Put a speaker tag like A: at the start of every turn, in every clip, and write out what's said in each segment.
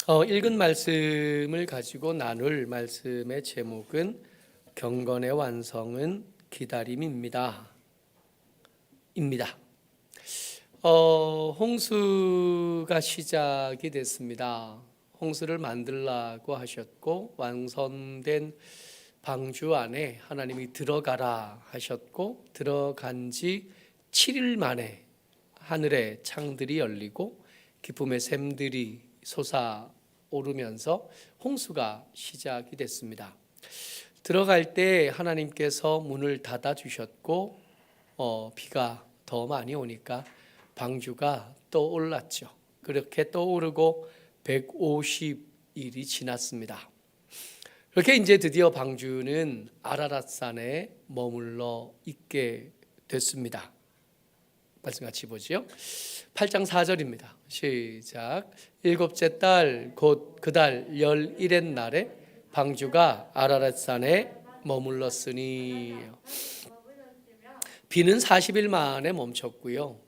A: 읽은 말씀을 가지고 나눌 말씀의 제목은 경건의 완성은 기다림입니다. 홍수가 시작이 됐습니다. 홍수를 만들라고 하셨고 완성된 방주 안에 하나님이 들어가라 하셨고 들어간 지 7일 만에 하늘의 창들이 열리고 기쁨의 샘들이 솟아오르면서 홍수가 시작이 됐습니다. 들어갈 때 하나님께서 문을 닫아 주셨고 비가 더 많이 오니까 방주가 떠올랐죠. 그렇게 떠오르고 150일이 지났습니다. 그렇게 이제 드디어 방주는 아라랏산에 머물러 있게 됐습니다. 말씀 같이 보지요. 8장 4절입니다. 시작. 일곱째 달 곧 그 달 11의 날에 방주가 아라랏산에 머물렀으니. 비는 40일 만에 멈췄고요.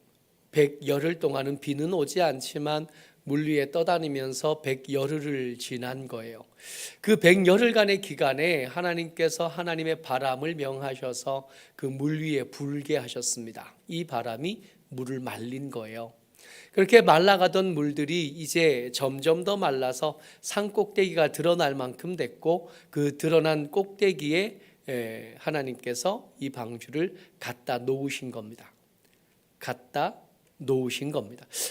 A: 100열흘 동안은 비는 오지 않지만 물 위에 떠다니면서 100열흘을 지난 거예요. 그 100열흘간의 기간에 하나님께서 하나님의 바람을 명하셔서 그 물 위에 불게 하셨습니다. 이 바람이 물을 말린 거예요. 그렇게 말라가던 물들이 이제 점점 더 말라서 산 꼭대기가 드러날 만큼 됐고 그 드러난 꼭대기에 하나님께서 이 방주를 갖다 놓으신 겁니다.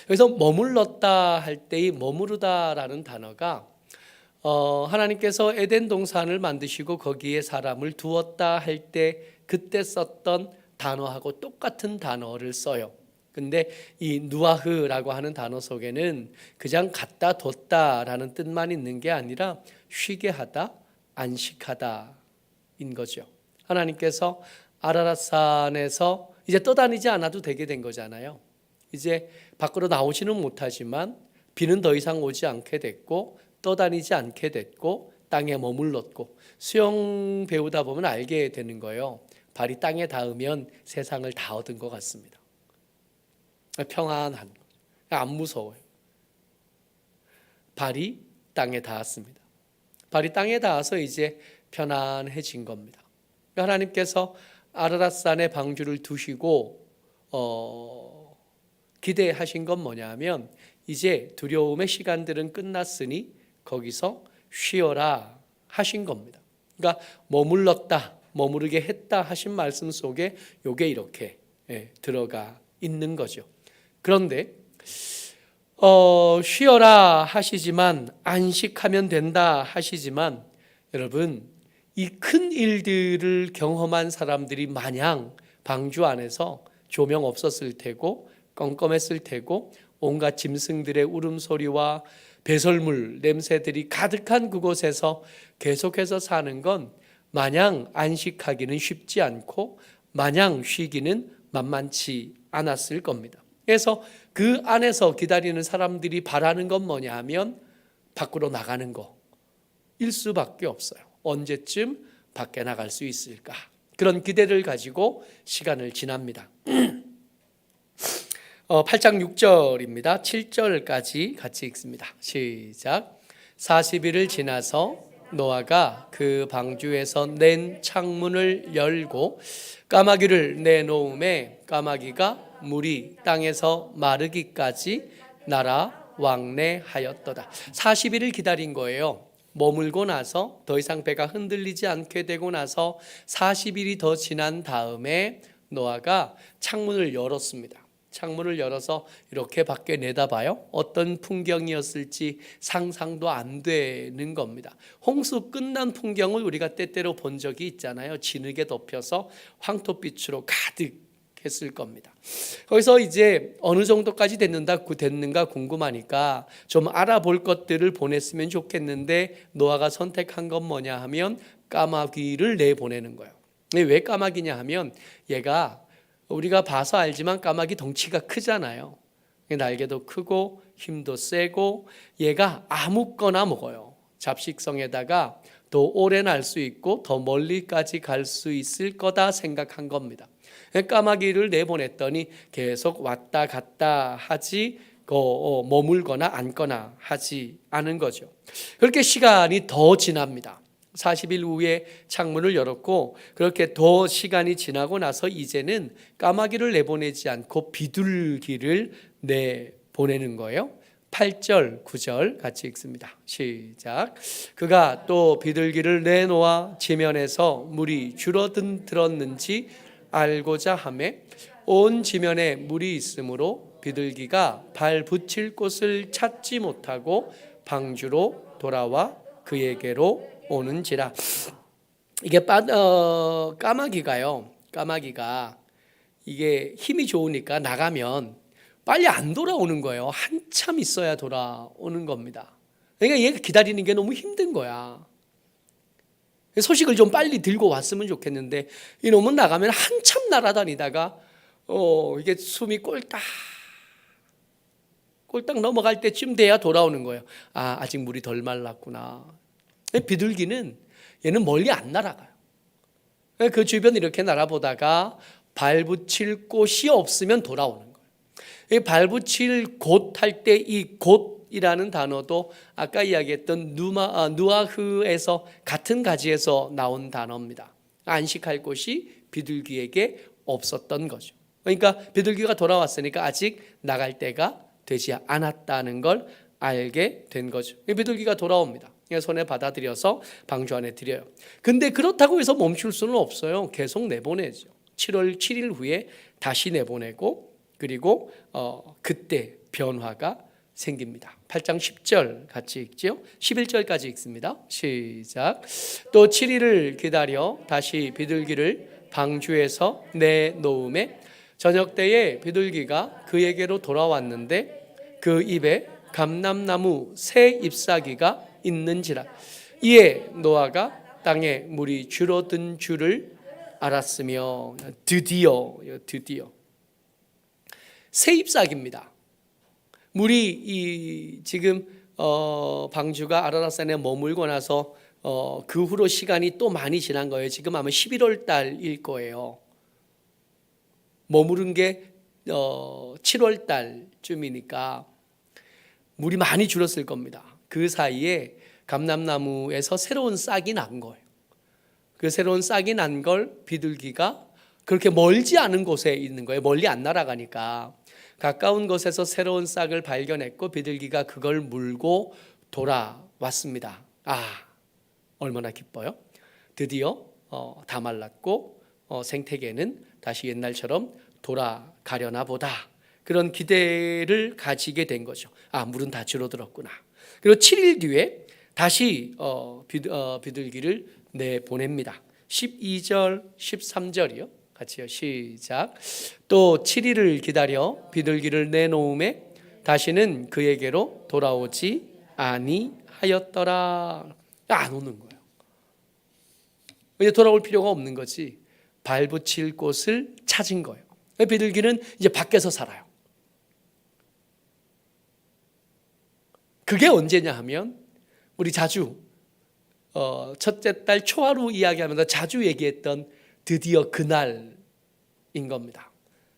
A: 그래서 머물렀다 할 때의 머무르다라는 단어가 하나님께서 에덴 동산을 만드시고 거기에 사람을 두었다 할 때 그때 썼던 단어하고 똑같은 단어를 써요. 근데 이 누아흐라고 하는 단어 속에는 그냥 갖다 뒀다라는 뜻만 있는 게 아니라 쉬게 하다, 안식하다인 거죠. 하나님께서 아라랏산에서 이제 떠다니지 않아도 되게 된 거잖아요. 이제 밖으로 나오지는 못하지만 비는 더 이상 오지 않게 됐고 떠다니지 않게 됐고 땅에 머물렀고 수영 배우다 보면 알게 되는 거예요. 발이 땅에 닿으면 세상을 다 얻은 것 같습니다. 평안한 거죠. 안 무서워요. 발이 땅에 닿았습니다. 발이 땅에 닿아서 이제 편안해진 겁니다. 하나님께서 아라랏산에 방주를 두시고 기대하신 건 뭐냐면 이제 두려움의 시간들은 끝났으니 거기서 쉬어라 하신 겁니다. 그러니까 머무르게 했다 하신 말씀 속에 이게 이렇게 들어가 있는 거죠. 그런데 쉬어라 하시지만 안식하면 된다 하시지만 여러분 이 큰 일들을 경험한 사람들이 마냥 방주 안에서 조명 없었을 테고 껌껌했을 테고 온갖 짐승들의 울음소리와 배설물 냄새들이 가득한 그곳에서 계속해서 사는 건 마냥 안식하기는 쉽지 않고 마냥 쉬기는 만만치 않았을 겁니다. 그래서 그 안에서 기다리는 사람들이 바라는 건 뭐냐 하면 밖으로 나가는 거일 수밖에 없어요. 언제쯤 밖에 나갈 수 있을까? 그런 기대를 가지고 시간을 지납니다. 8장 6절입니다. 7절까지 같이 읽습니다. 시작. 40일을 지나서 노아가 그 방주에서 낸 창문을 열고 까마귀를 내놓음에 까마귀가 물이 땅에서 마르기까지 날아 왕래하였도다. 40일을 기다린 거예요. 머물고 나서 더 이상 배가 흔들리지 않게 되고 나서 40일이 더 지난 다음에 노아가 창문을 열었습니다. 창문을 열어서 이렇게 밖에 내다봐요. 어떤 풍경이었을지 상상도 안 되는 겁니다. 홍수 끝난 풍경을 우리가 때때로 본 적이 있잖아요. 진흙에 덮여서 황토빛으로 가득했을 겁니다. 거기서 이제 어느 정도까지 됐는가 궁금하니까 좀 알아볼 것들을 보냈으면 좋겠는데 노아가 선택한 건 뭐냐 하면 까마귀를 내보내는 거예요. 왜 까마귀냐 하면 얘가 우리가 봐서 알지만 까마귀 덩치가 크잖아요. 날개도 크고 힘도 세고 얘가 아무거나 먹어요. 잡식성에다가 더 오래 날 수 있고 더 멀리까지 갈 수 있을 거다 생각한 겁니다. 까마귀를 내보냈더니 계속 왔다 갔다 하지 머물거나 앉거나 하지 않은 거죠. 그렇게 시간이 더 지납니다. 40일 후에 창문을 열었고 그렇게 더 시간이 지나고 나서 이제는 까마귀를 내보내지 않고 비둘기를 내보내는 거예요. 8절, 9절 같이 읽습니다. 시작. 그가 또 비둘기를 내놓아 지면에서 물이 줄어들었는지 알고자 하매 온 지면에 물이 있으므로 비둘기가 발 붙일 곳을 찾지 못하고 방주로 돌아와 그에게로 오는지라. 이게 까마귀가 이게 힘이 좋으니까 나가면 빨리 안 돌아오는 거예요. 한참 있어야 돌아오는 겁니다. 그러니까 얘가 기다리는 게 너무 힘든 거야. 소식을 좀 빨리 들고 왔으면 좋겠는데 이놈은 나가면 한참 날아다니다가 이게 숨이 꼴딱 넘어갈 때쯤 돼야 돌아오는 거예요. 아직 물이 덜 말랐구나. 비둘기는 얘는 멀리 안 날아가요. 그 주변 이렇게 날아보다가 발 붙일 곳이 없으면 돌아오는 거예요. 이 발 붙일 곳 할 때 이 곳이라는 단어도 아까 이야기했던 누아흐에서 같은 가지에서 나온 단어입니다. 안식할 곳이 비둘기에게 없었던 거죠. 그러니까 비둘기가 돌아왔으니까 아직 나갈 때가 되지 않았다는 걸 알게 된 거죠. 비둘기가 돌아옵니다. 손에 받아들여서 방주 안에 들여요. 근데 그렇다고 해서 멈출 수는 없어요. 계속 내보내죠. 7월 7일 후에 다시 내보내고 그리고 그때 변화가 생깁니다. 8장 10절 같이 읽죠. 11절까지 읽습니다. 시작. 또 7일을 기다려 다시 비둘기를 방주에서 내놓음에 저녁 때에 비둘기가 그에게로 돌아왔는데 그 입에 감람나무 새 잎사귀가 있는지라. 이에 노아가 땅에 물이 줄어든 줄을 알았으며 드디어 새 잎사귀입니다. 물이 지금 방주가 아라랏산에 머물고 나서 그 후로 시간이 또 많이 지난 거예요. 지금 아마 11월 달일 거예요. 머무른 게 7월 달쯤이니까 물이 많이 줄었을 겁니다. 그 사이에 감람나무에서 새로운 싹이 난 거예요. 그 새로운 싹이 난 걸 비둘기가 그렇게 멀지 않은 곳에 있는 거예요. 멀리 안 날아가니까 가까운 곳에서 새로운 싹을 발견했고 비둘기가 그걸 물고 돌아왔습니다. 얼마나 기뻐요. 드디어 다 말랐고 생태계는 다시 옛날처럼 돌아가려나 보다. 그런 기대를 가지게 된 거죠. 물은 다 줄어들었구나. 그리고 7일 뒤에 다시 비둘기를 내보냅니다. 12절, 13절이요. 같이요. 시작. 또 7일을 기다려 비둘기를 내놓음에 다시는 그에게로 돌아오지 아니하였더라. 안 오는 거예요. 이제 돌아올 필요가 없는 거지. 발 붙일 곳을 찾은 거예요. 비둘기는 이제 밖에서 살아요. 그게 언제냐 하면 우리 자주 첫째 달 초하루 이야기하면서 자주 얘기했던 드디어 그날인 겁니다.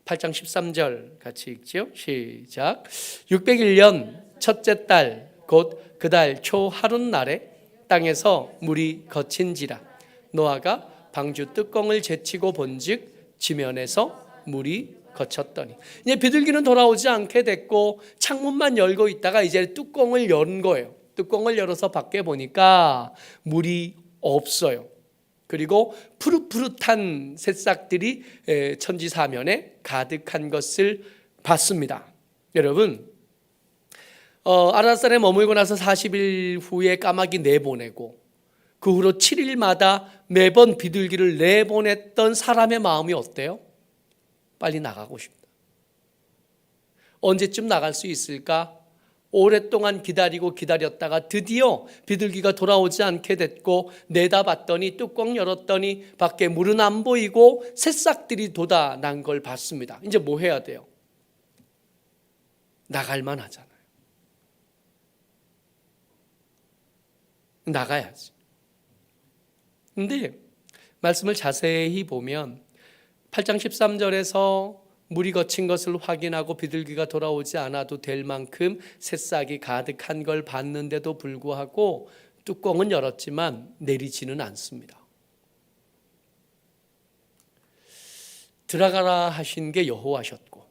A: 8장 13절 같이 읽죠. 시작. 601년 첫째 달 곧 그 달 초하룻날에 땅에서 물이 거친지라 노아가 방주 뚜껑을 제치고 본즉 지면에서 물이 거쳤더니. 이제 비둘기는 돌아오지 않게 됐고 창문만 열고 있다가 이제 뚜껑을 연 거예요. 뚜껑을 열어서 밖에 보니까 물이 없어요. 그리고 푸릇푸릇한 새싹들이 천지사면에 가득한 것을 봤습니다. 여러분, 아라삿산에 머물고 나서 40일 후에 까마귀 내보내고 그 후로 7일마다 매번 비둘기를 내보냈던 사람의 마음이 어때요? 빨리 나가고 싶다. 언제쯤 나갈 수 있을까? 오랫동안 기다렸다가 드디어 비둘기가 돌아오지 않게 됐고 내다봤더니 뚜껑 열었더니 밖에 물은 안 보이고 새싹들이 돋아난 걸 봤습니다. 이제 뭐 해야 돼요? 나갈만 하잖아요. 나가야지. 근데 말씀을 자세히 보면 8장 13절에서 물이 거친 것을 확인하고 비둘기가 돌아오지 않아도 될 만큼 새싹이 가득한 걸 봤는데도 불구하고 뚜껑은 열었지만 내리지는 않습니다. 들어가라 하신 게 여호와셨고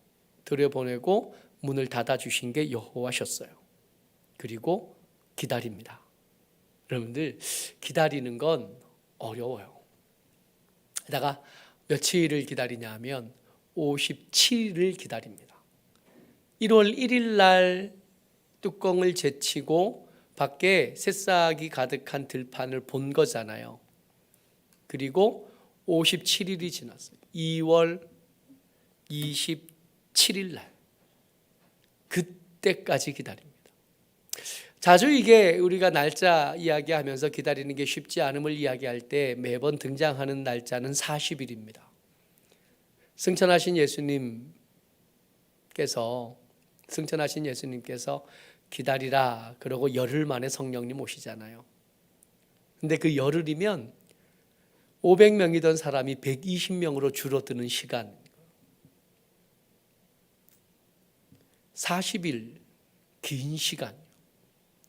A: 들여보내고 문을 닫아주신 게 여호와셨어요. 그리고 기다립니다. 여러분들, 기다리는 건 어려워요. 게다가 며칠을 기다리냐 하면 57일을 기다립니다. 1월 1일 날 뚜껑을 제치고 밖에 새싹이 가득한 들판을 본 거잖아요. 그리고 57일이 지났어요. 2월 27일 날 그때까지 기다립니다. 자주 이게 우리가 날짜 이야기하면서 기다리는 게 쉽지 않음을 이야기할 때 매번 등장하는 날짜는 40일입니다. 승천하신 예수님께서 기다리라 그러고 열흘 만에 성령님 오시잖아요. 근데 그 열흘이면 500명이던 사람이 120명으로 줄어드는 시간, 40일 긴 시간.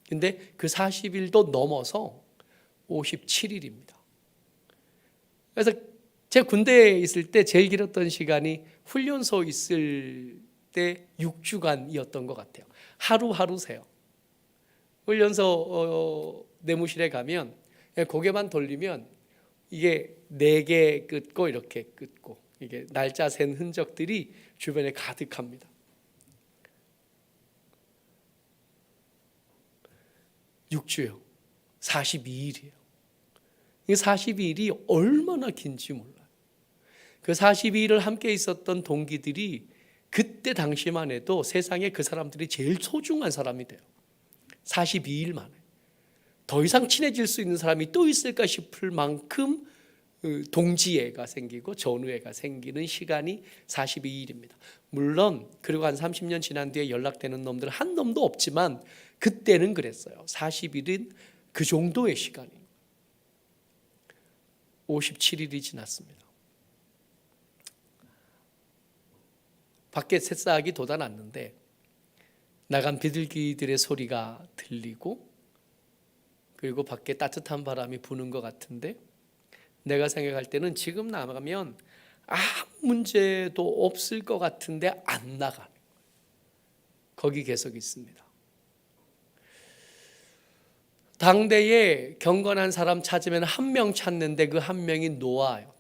A: 근데 그 40일도 넘어서 57일입니다. 그래서 제가 군대에 있을 때 제일 길었던 시간이 훈련소 있을 때 6주간이었던 것 같아요. 하루하루 세요. 훈련소 내무실에 가면 고개만 돌리면 이게 4개 긋고 이렇게 긋고 이게 날짜 센 흔적들이 주변에 가득합니다. 6주요. 42일이에요. 이 42일이 얼마나 긴지 몰라요. 그 42일을 함께 있었던 동기들이 그때 당시만 해도 세상에 그 사람들이 제일 소중한 사람이 돼요. 42일 만에. 더 이상 친해질 수 있는 사람이 또 있을까 싶을 만큼 동지애가 생기고 전우애가 생기는 시간이 42일입니다. 물론 그리고 한 30년 지난 뒤에 연락되는 놈들 한 놈도 없지만 그때는 그랬어요. 40일은 그 정도의 시간이. 57일이 지났습니다. 밖에 새싹이 돋아났는데 나간 비둘기들의 소리가 들리고 그리고 밖에 따뜻한 바람이 부는 것 같은데 내가 생각할 때는 지금 나가면 아무 문제도 없을 것 같은데 안 나가는 거예요. 거기 계속 있습니다. 당대에 경건한 사람 찾으면 한 명 찾는데 그 한 명이 노아예요.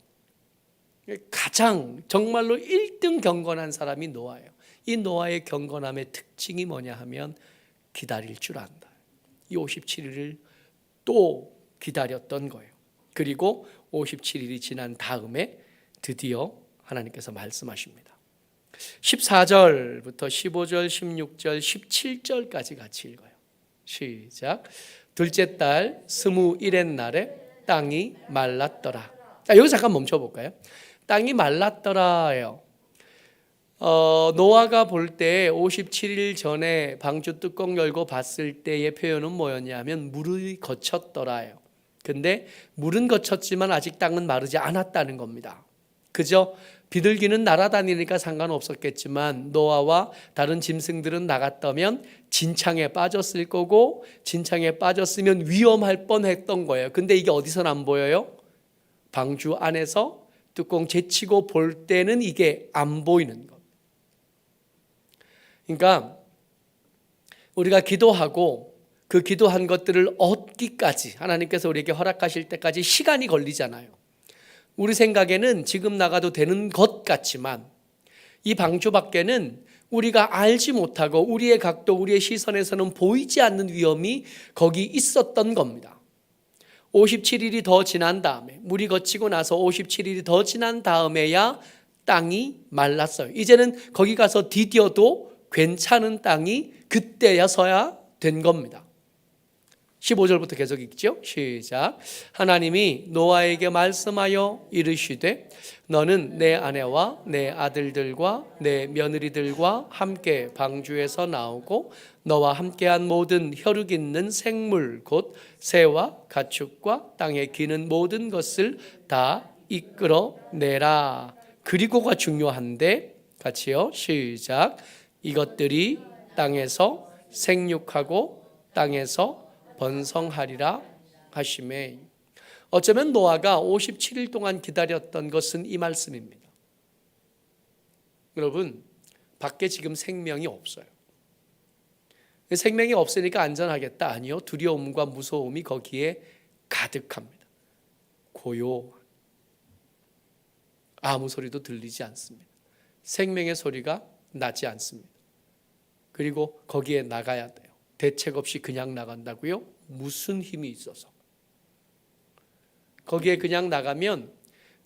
A: 가장 정말로 1등 경건한 사람이 노아예요. 이 노아의 경건함의 특징이 뭐냐 하면 기다릴 줄 안다. 이 57일을 또 기다렸던 거예요. 그리고 57일이 지난 다음에 드디어 하나님께서 말씀하십니다. 14절부터 15절, 16절, 17절까지 같이 읽어요. 시작. 둘째 달 21의 날에 땅이 말랐더라. 자, 여기 잠깐 멈춰볼까요? 땅이 말랐더라예요. 노아가 볼 때 57일 전에 방주 뚜껑 열고 봤을 때의 표현은 뭐였냐면 물이 거쳤더라예요. 근데 물은 거쳤지만 아직 땅은 마르지 않았다는 겁니다. 그죠? 비둘기는 날아다니니까 상관없었겠지만 노아와 다른 짐승들은 나갔다면 진창에 빠졌을 거고 진창에 빠졌으면 위험할 뻔했던 거예요. 근데 이게 어디서는 안 보여요? 방주 안에서 뚜껑 제치고 볼 때는 이게 안 보이는 것. 그러니까 우리가 기도하고 그 기도한 것들을 얻기까지 하나님께서 우리에게 허락하실 때까지 시간이 걸리잖아요. 우리 생각에는 지금 나가도 되는 것 같지만 이 방주 밖에는 우리가 알지 못하고 우리의 각도, 우리의 시선에서는 보이지 않는 위험이 거기 있었던 겁니다. 57일이 더 지난 다음에 물이 거치고 나서 57일이 더 지난 다음에야 땅이 말랐어요. 이제는 거기 가서 디뎌도 괜찮은 땅이 그때야서야 된 겁니다. 15절부터 계속 읽죠. 시작. 하나님이 노아에게 말씀하여 이르시되 너는 내 아내와 내 아들들과 내 며느리들과 함께 방주에서 나오고 너와 함께한 모든 혈육 있는 생물 곧 새와 가축과 땅에 기는 모든 것을 다 이끌어내라. 그리고가 중요한데 같이요. 시작. 이것들이 땅에서 생육하고 땅에서 번성하리라 하시매. 어쩌면 노아가 57일 동안 기다렸던 것은 이 말씀입니다. 여러분, 밖에 지금 생명이 없어요. 생명이 없으니까 안전하겠다? 아니요. 두려움과 무서움이 거기에 가득합니다. 고요. 아무 소리도 들리지 않습니다. 생명의 소리가 나지 않습니다. 그리고 거기에 나가야 돼요. 대책 없이 그냥 나간다고요? 무슨 힘이 있어서. 거기에 그냥 나가면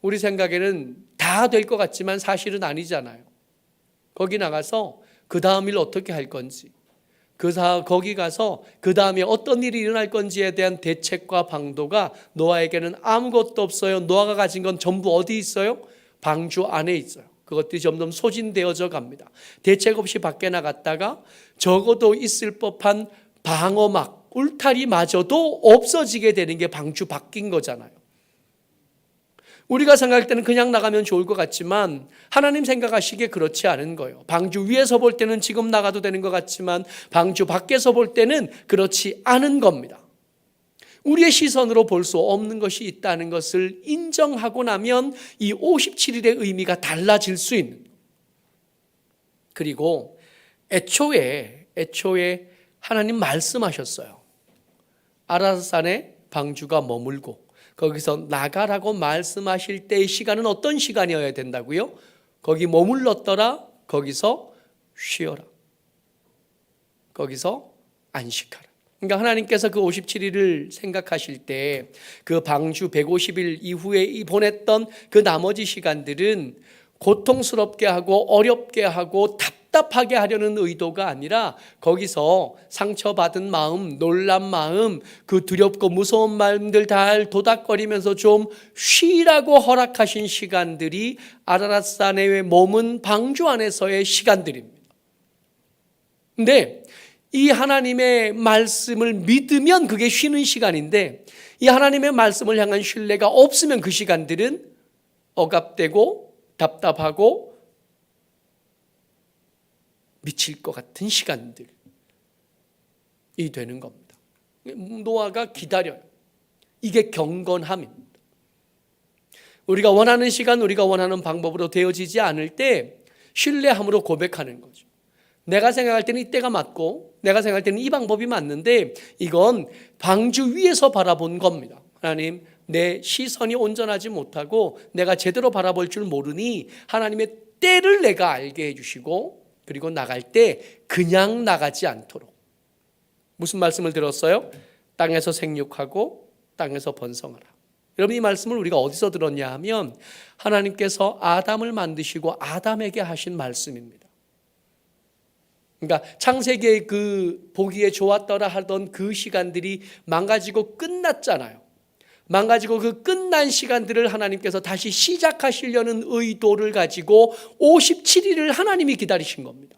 A: 우리 생각에는 다 될 것 같지만 사실은 아니잖아요. 거기 나가서 그 다음 일 어떻게 할 건지, 거기 가서 그 다음에 어떤 일이 일어날 건지에 대한 대책과 방도가 노아에게는 아무것도 없어요. 노아가 가진 건 전부 어디 있어요? 방주 안에 있어요. 그것들이 점점 소진되어져 갑니다. 대책 없이 밖에 나갔다가 적어도 있을 법한 방어막, 울타리마저도 없어지게 되는 게 방주 밖인 거잖아요. 우리가 생각할 때는 그냥 나가면 좋을 것 같지만 하나님 생각하시기에 그렇지 않은 거예요. 방주 위에서 볼 때는 지금 나가도 되는 것 같지만 방주 밖에서 볼 때는 그렇지 않은 겁니다. 우리의 시선으로 볼 수 없는 것이 있다는 것을 인정하고 나면 이 57일의 의미가 달라질 수 있는 거예요. 그리고 애초에 하나님 말씀하셨어요. 아라산에 방주가 머물고 거기서 나가라고 말씀하실 때의 시간은 어떤 시간이어야 된다고요? 거기 머물렀더라. 거기서 쉬어라. 거기서 안식하라. 그러니까 하나님께서 그 57일을 생각하실 때 그 방주 150일 이후에 보냈던 그 나머지 시간들은 고통스럽게 하고 어렵게 하고 답답하게 하려는 의도가 아니라 거기서 상처받은 마음, 놀란 마음, 그 두렵고 무서운 마음들 다 도닥거리면서 좀 쉬라고 허락하신 시간들이 아라랏산에 머문 방주 안에서의 시간들입니다. 근데 이 하나님의 말씀을 믿으면 그게 쉬는 시간인데 이 하나님의 말씀을 향한 신뢰가 없으면 그 시간들은 억압되고 답답하고 미칠 것 같은 시간들이 되는 겁니다. 노아가 기다려요. 이게 경건함입니다. 우리가 원하는 시간, 우리가 원하는 방법으로 되어지지 않을 때 신뢰함으로 고백하는 거죠. 내가 생각할 때는 이때가 맞고 내가 생각할 때는 이 방법이 맞는데 이건 방주 위에서 바라본 겁니다. 하나님, 내 시선이 온전하지 못하고 내가 제대로 바라볼 줄 모르니 하나님의 때를 내가 알게 해주시고 그리고 나갈 때 그냥 나가지 않도록. 무슨 말씀을 들었어요? 땅에서 생육하고 땅에서 번성하라. 여러분, 이 말씀을 우리가 어디서 들었냐 하면 하나님께서 아담을 만드시고 아담에게 하신 말씀입니다. 그러니까 창세기에 그 보기에 좋았더라 하던 그 시간들이 망가지고 끝났잖아요. 망가지고 그 끝난 시간들을 하나님께서 다시 시작하시려는 의도를 가지고 57일을 하나님이 기다리신 겁니다.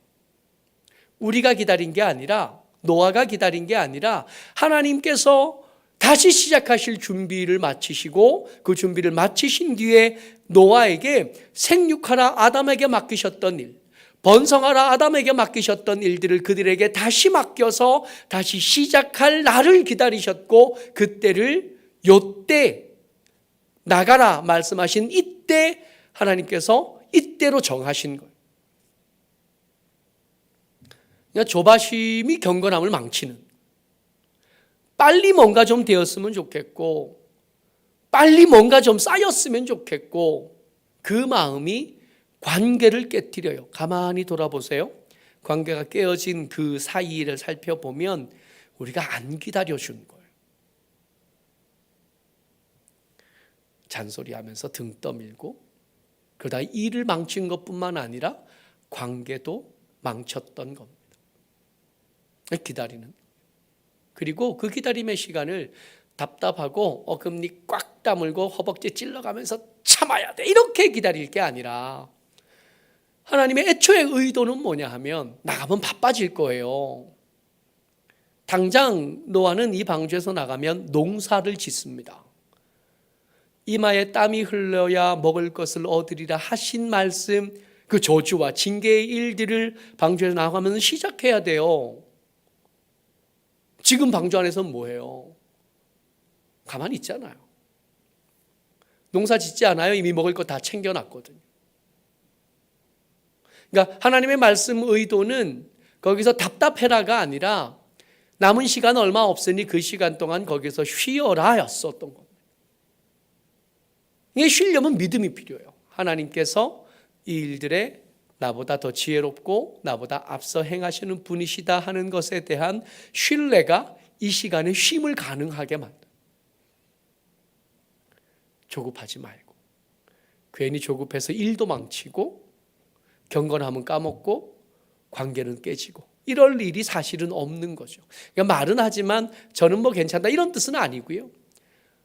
A: 우리가 기다린 게 아니라, 노아가 기다린 게 아니라 하나님께서 다시 시작하실 준비를 마치시고 그 준비를 마치신 뒤에 노아에게 생육하라 아담에게 맡기셨던 일, 번성하라 아담에게 맡기셨던 일들을 그들에게 다시 맡겨서 다시 시작할 날을 기다리셨고 그때를 요때 나가라 말씀하신 이때 하나님께서 이때로 정하신 거예요. 그러니까 조바심이 경건함을 망치는, 빨리 뭔가 좀 되었으면 좋겠고 빨리 뭔가 좀 쌓였으면 좋겠고 그 마음이 관계를 깨뜨려요. 가만히 돌아보세요. 관계가 깨어진 그 사이를 살펴보면 우리가 안 기다려준 거예요. 잔소리하면서 등 떠밀고 그러다 일을 망친 것뿐만 아니라 관계도 망쳤던 겁니다. 기다리는. 그리고 그 기다림의 시간을 답답하고 어금니 꽉 다물고 허벅지 찔러가면서 참아야 돼 이렇게 기다릴 게 아니라 하나님의 애초의 의도는 뭐냐 하면 나가면 바빠질 거예요. 당장 노아는 이 방주에서 나가면 농사를 짓습니다. 이마에 땀이 흘러야 먹을 것을 얻으리라 하신 말씀 그 저주와 징계의 일들을 방주에서 나가면서 시작해야 돼요. 지금 방주 안에서 뭐해요? 가만히 있잖아요. 농사 짓지 않아요? 이미 먹을 거 다 챙겨놨거든요. 그러니까 하나님의 말씀 의도는 거기서 답답해라가 아니라 남은 시간 얼마 없으니 그 시간 동안 거기서 쉬어라 였었던 겁니다. 이게 쉬려면 믿음이 필요해요. 하나님께서 이 일들에 나보다 더 지혜롭고 나보다 앞서 행하시는 분이시다 하는 것에 대한 신뢰가 이 시간에 쉼을 가능하게 만듭니다. 조급하지 말고, 괜히 조급해서 일도 망치고 경건함은 까먹고 관계는 깨지고 이럴 일이 사실은 없는 거죠. 그러니까 말은 하지만 저는 뭐 괜찮다 이런 뜻은 아니고요.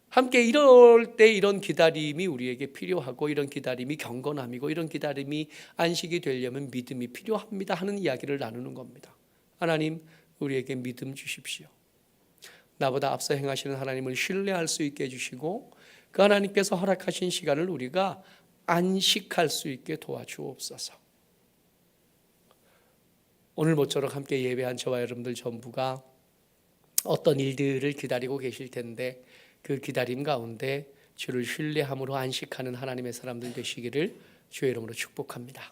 A: 함께 이럴 때 이런 기다림이 우리에게 필요하고 이런 기다림이 경건함이고 이런 기다림이 안식이 되려면 믿음이 필요합니다 하는 이야기를 나누는 겁니다. 하나님, 우리에게 믿음 주십시오. 나보다 앞서 행하시는 하나님을 신뢰할 수 있게 해주시고 그 하나님께서 허락하신 시간을 우리가 안식할 수 있게 도와주옵소서. 오늘 모쪼록 함께 예배한 저와 여러분들 전부가 어떤 일들을 기다리고 계실 텐데 그 기다림 가운데 주를 신뢰함으로 안식하는 하나님의 사람들 되시기를 주의 이름으로 축복합니다.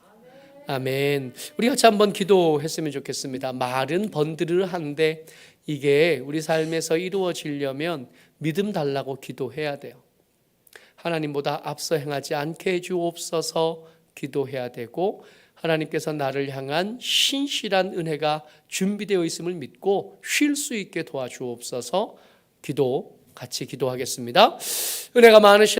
A: 아멘. 우리 같이 한번 기도했으면 좋겠습니다. 말은 번들한데 이게 우리 삶에서 이루어지려면 믿음 달라고 기도해야 돼요. 하나님보다 앞서 행하지 않게 해주옵소서 기도해야 되고 하나님께서 나를 향한 신실한 은혜가 준비되어 있음을 믿고 쉴 수 있게 도와주옵소서 같이 기도하겠습니다. 은혜가 많으신